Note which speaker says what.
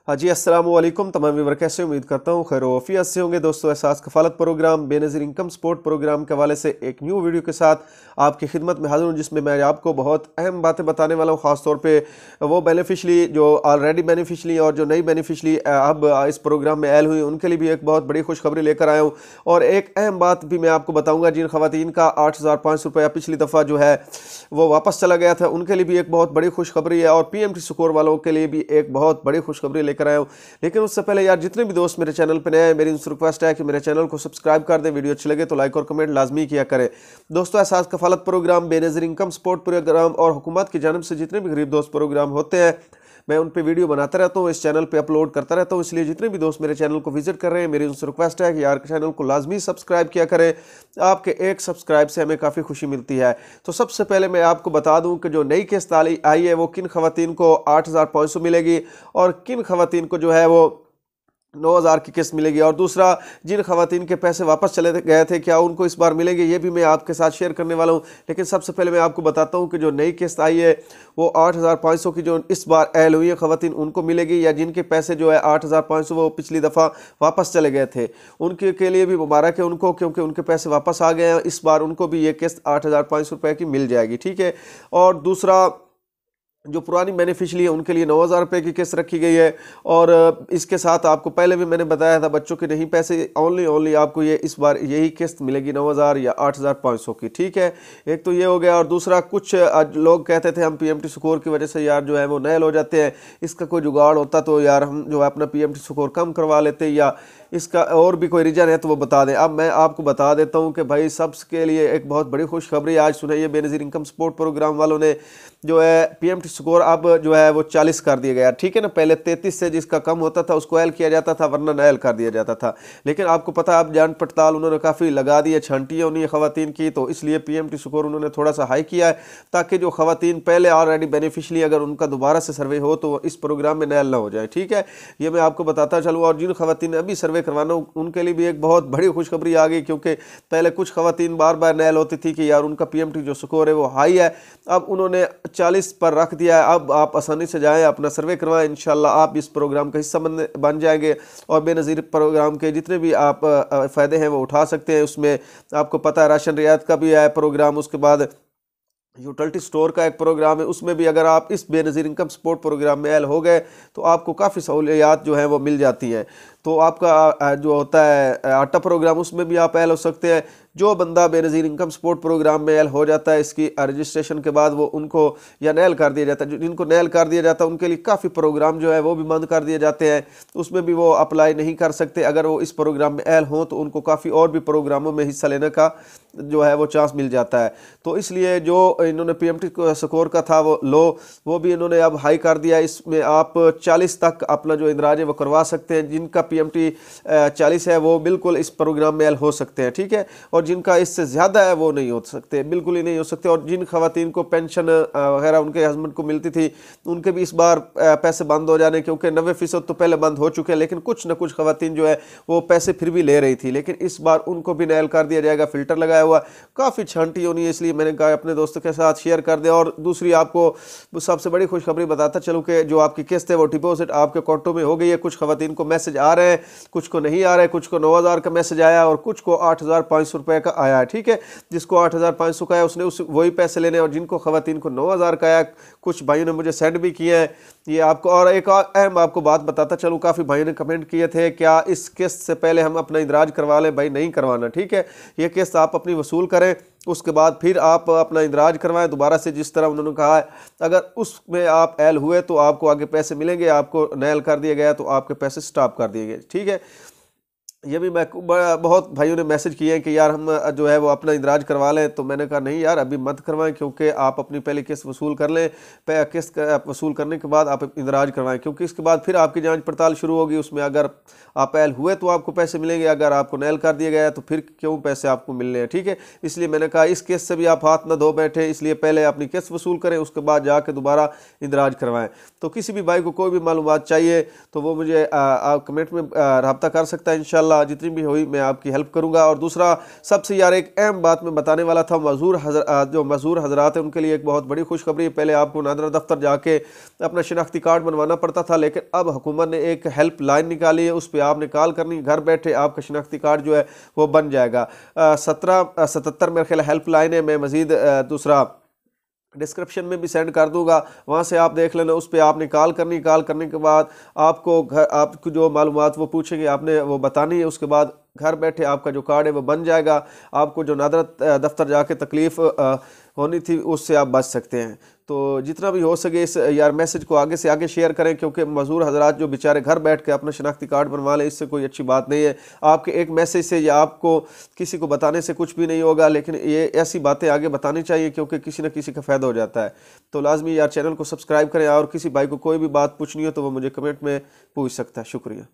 Speaker 1: हाँ जी, अस्सलाम वालेकुम तमाम व्यूअर, कैसे उम्मीद करता हूँ खैर वफियत से होंगे। दोस्तों, Ehsaas Kafalat programme Benazir income support programme के हवाले से एक न्यू वीडियो के साथ आपकी खिदमत में हाजिर हूँ, जिसमें मैं आपको बहुत अहम बातें बताने वाला हूँ। ख़ास तौर पे वो बेनिफिशली जो ऑलरेडी बेनिफिशली और जो नई बेनिफिशली अब इस प्रोग्राम में ऐड हुई, उनके लिए भी एक बहुत बड़ी खुशखबरी लेकर आया हूँ। और एक अहम बात भी मैं आपको बताऊँगा, जिन ख़वातीन का 8,500 रुपया पिछली दफ़ा जो है वो वापस चला गया था, उनके लिए भी एक बहुत बड़ी खुशखबरी है। और PMT स्कोर वालों के लिए भी एक बहुत बड़ी खुशखबरी लेकर आया हूँ। लेकिन उससे पहले यार, जितने भी दोस्त मेरे चैनल पर नए हैं, मेरी उनसे रिक्वेस्ट है कि मेरे चैनल को सब्सक्राइब कर दें। वीडियो अच्छी लगे तो लाइक और कमेंट लाजमी किया करें। दोस्तों, Ehsaas Kafalat programme, Benazir income support programme और हुकूमत की जानिब से जितने भी गरीब दोस्त प्रोग्राम होते हैं, मैं उन पे वीडियो बनाता रहता हूँ, इस चैनल पे अपलोड करता रहता हूँ। इसलिए जितने भी दोस्त मेरे चैनल को विजिट कर रहे हैं, मेरी उनसे रिक्वेस्ट है कि यार चैनल को लाजमी सब्सक्राइब किया करें। आपके एक सब्सक्राइब से हमें काफ़ी खुशी मिलती है। तो सबसे पहले मैं आपको बता दूं कि जो नई किस्त आई है वो किन खवातीन को 8,500 मिलेगी और किन खवातीन को जो है वो 9,000 की किस्त मिलेगी। और दूसरा, जिन खवातीन के पैसे वापस चले गए थे, क्या उनको इस बार मिलेंगे, ये भी मैं आपके साथ शेयर करने वाला हूँ। लेकिन सबसे पहले मैं आपको बताता हूँ कि जो नई किस्त आई है वो 8,500 की जो इस बार ऐड हुई है खवातीन, उनको मिलेगी, या जिनके पैसे जो है 8,500 वो पिछली दफ़ा वापस चले गए थे, उनके के लिए भी मुबारक है उनको, क्योंकि उनके पैसे वापस आ गए हैं। इस बार उनको भी ये किस्त 8,500 रुपये की मिल जाएगी, ठीक है। और दूसरा, जो पुरानी बेनिफिशरी है उनके लिए 9,000 रुपये की किस्त रखी गई है। और इसके साथ आपको पहले भी मैंने बताया था, बच्चों के नहीं पैसे ओनली आपको ये इस बार यही किस्त मिलेगी 9,000 या 8,500 की, ठीक है। एक तो ये हो गया। और दूसरा, कुछ लोग कहते थे हम PMT स्कोर की वजह से यार जो है वो नैल हो जाते हैं, इसका कोई जुगाड़ होता तो यार हम जो है अपना PMT स्कोर कम करवा लेते, या इसका और भी कोई रीज़न है तो वो बता दें। अब मैं आपको बता देता हूँ कि भाई सबके लिए एक बहुत बड़ी खुशखबरी आज सुनाई बेनज़ीर इनकम सपोर्ट प्रोग्राम वालों ने। जो है PMT स्कोर अब जो है वो 40 कर दिया गया, ठीक है ना। पहले 33 से जिसका कम होता था उसको ऐल किया जाता था, वरना नैल कर दिया जाता था। लेकिन आपको पता है, अब जान पड़ताल उन्होंने काफ़ी लगा दी है, छांटियाँ उन्हीं खवातीन की, तो इसलिए PMT स्कोर उन्होंने थोड़ा सा हाई किया है, ताकि जो खवातीन पहले ऑलरेडी बेनिफिशली अगर उनका दोबारा से सर्वे हो तो इस प्रोग्राम में नैल ना हो जाए, ठीक है। ये मैं आपको बताता चलूँ। और जिन खवातीन ने अभी सर्वे करवाना उनके लिए भी एक बहुत बड़ी खुशखबरी आ गई, क्योंकि पहले कुछ खवातीन बार बार नैल होती थी कि यार उनका PMT जो स्कोर है वो हाई है, अब उन्होंने 40 पर रख दिया है। अब आप आसानी से जाएं, अपना सर्वे करवाएं, इंशाल्लाह आप इस प्रोग्राम का हिस्सा बन जाएंगे और बेनज़ीर प्रोग्राम के जितने भी आप फ़ायदे हैं वो उठा सकते हैं। उसमें आपको पता है राशन रियायत का भी है प्रोग्राम, उसके बाद यूटिलिटी स्टोर का एक प्रोग्राम है, उसमें भी अगर आप इस बेनज़ीर इनकम सपोर्ट प्रोग्राम में ऐड हो गए तो आपको काफ़ी सहूलियात जो हैं वो मिल जाती हैं। तो आपका जो होता है आटा प्रोग्राम, उसमें भी आप ऐड हो सकते हैं। जो बंदा बेनज़ीर इनकम सपोर्ट प्रोग्राम में ऐड हो जाता है, इसकी रजिस्ट्रेशन के बाद वो उनको या नैल कर दिया जाता है। जिनको नैल कर दिया जाता है उनके लिए काफ़ी प्रोग्राम जो है वो भी बंद कर दिए जाते हैं, उसमें भी वो अप्लाई नहीं कर सकते। अगर वो इस प्रोग्राम में ऐड हों तो उनको काफ़ी और भी प्रोग्रामों में हिस्सा लेने का जो है वो चांस मिल जाता है। तो इसलिए जो इन्होंने PMT स्कोर का था वो भी इन्होंने अब हाई कर दिया। इसमें आप 40 तक अपना जो इंदराज है वो करवा सकते हैं। जिनका PMT 40 है वो बिल्कुल इस प्रोग्राम में ऐड हो सकते हैं, ठीक है। और जिनका इससे ज़्यादा है वो नहीं हो सकते, बिल्कुल ही नहीं हो सकते। और जिन खवातीन को पेंशन वगैरह उनके हस्बैंड को मिलती थी, उनके भी इस बार पैसे बंद हो जाने, क्योंकि 90% तो पहले बंद हो चुके हैं, लेकिन कुछ ना कुछ खवातीन जो है वो पैसे फिर भी ले रही थी, लेकिन इस बार उनको भी नैल कर दिया जाएगा। फिल्टर लगाया हुआ, काफ़ी छांटी होनी है, इसलिए मैंने कहा अपने दोस्तों के साथ शेयर कर दें। और दूसरी आपको सबसे बड़ी खुशखबरी बताता चलूँ कि जो आपकी किस्त है वो डिपॉजिट आपके अकाउंटों में हो गई है। कुछ खवातीन को मैसेज आ रहे हैं, कुछ को नहीं आ रहा है, कुछ को 9,000 का मैसेज आया और कुछ को 8,500 रुपये का आया है, ठीक है। जिसको 8,500 का है उसने वही पैसे लेने, और जिनको खवातीन को 9,000 का आया, कुछ भाइयों ने मुझे सेंड भी किए हैं ये आपको। और एक अहम आपको बात बताता चलूँ, काफ़ी भाइयों ने कमेंट किए थे क्या इस किस्त से पहले हम अपना इंदराज करवा लें। भाई नहीं करवाना, ठीक है। ये किस्त आप अपनी वसूल करें, उसके बाद फिर आप अपना इंदराज करवाएं दोबारा से, जिस तरह उन्होंने कहा है। अगर उसमें आप ऐल हुए तो आपको आगे पैसे मिलेंगे, आपको नैल कर दिया गया तो आपके पैसे स्टॉप कर दिए गए, ठीक है। ये भी मैं बहुत भाइयों ने मैसेज किए हैं कि यार हम जो है वो अपना इंदराज करवा लें, तो मैंने कहा नहीं यार अभी मत करवाएं, क्योंकि आप अपनी पहले किस्त वसूल कर लें। किस्त वसूल करने के बाद आप इंदराज करवाएं, क्योंकि इसके बाद फिर आपकी जांच पड़ताल शुरू होगी। उसमें अगर आप ऐल हुए तो आपको पैसे मिलेंगे, अगर आपको नैल कर दिया गया तो फिर क्यों पैसे आपको मिलने हैं, ठीक है। इसलिए मैंने कहा इस किस्त से भी आप हाथ ना धो बैठे, इसलिए पहले अपनी किस्त वसूल करें, उसके बाद जाके दोबारा इंदराज करवाएं। तो किसी भी भाई को कोई भी मालूमात चाहिए तो वो मुझे कमेंट में रब्ता कर सकता है इंशाल्लाह। इंशाल्लाह जितनी भी हुई मैं आपकी हेल्प करूँगा। और दूसरा सबसे यार एक अहम बात मैं बताने वाला था, जो मज़दूर हजरात हैं उनके लिए एक बहुत बड़ी खुशखबरी। पहले आपको नादरा दफ्तर जाके अपना शनाख्ती कार्ड बनवाना पड़ता था, लेकिन अब हुकूमत ने एक हेल्प लाइन निकाली है, उस पर आपने कॉल करनी, घर बैठे आपका शनाख्ती कार्ड जो है वो बन जाएगा। 1777 मेरे ख्याल हेल्प लाइन है, मैं मज़ीद दूसरा डिस्क्रिप्शन में भी सेंड कर दूंगा, वहाँ से आप देख लेना। उस पर आपने कॉल करनी, कॉल करने के बाद आपको आपको जो मालूमात वो पूछेंगे आपने वो बतानी है। उसके बाद घर बैठे आपका जो कार्ड है वो बन जाएगा। आपको जो नादरा दफ्तर जाके तकलीफ़ होनी थी उससे आप बच सकते हैं। तो जितना भी हो सके इस यार मैसेज को आगे से आगे शेयर करें, क्योंकि मज़दूर हजरात जो बेचारे घर बैठ के अपना शनाख्ती कार्ड बनवा लें, इससे कोई अच्छी बात नहीं है। आपके एक मैसेज से या आपको किसी को बताने से कुछ भी नहीं होगा, लेकिन ये ऐसी बातें आगे बतानी चाहिए क्योंकि किसी न किसी का फ़ायदा हो जाता है। तो लाजमी यार चैनल को सब्सक्राइब करें, और किसी भाई को कोई भी बात पूछनी हो तो वो मुझे कमेंट में पूछ सकता है। शुक्रिया।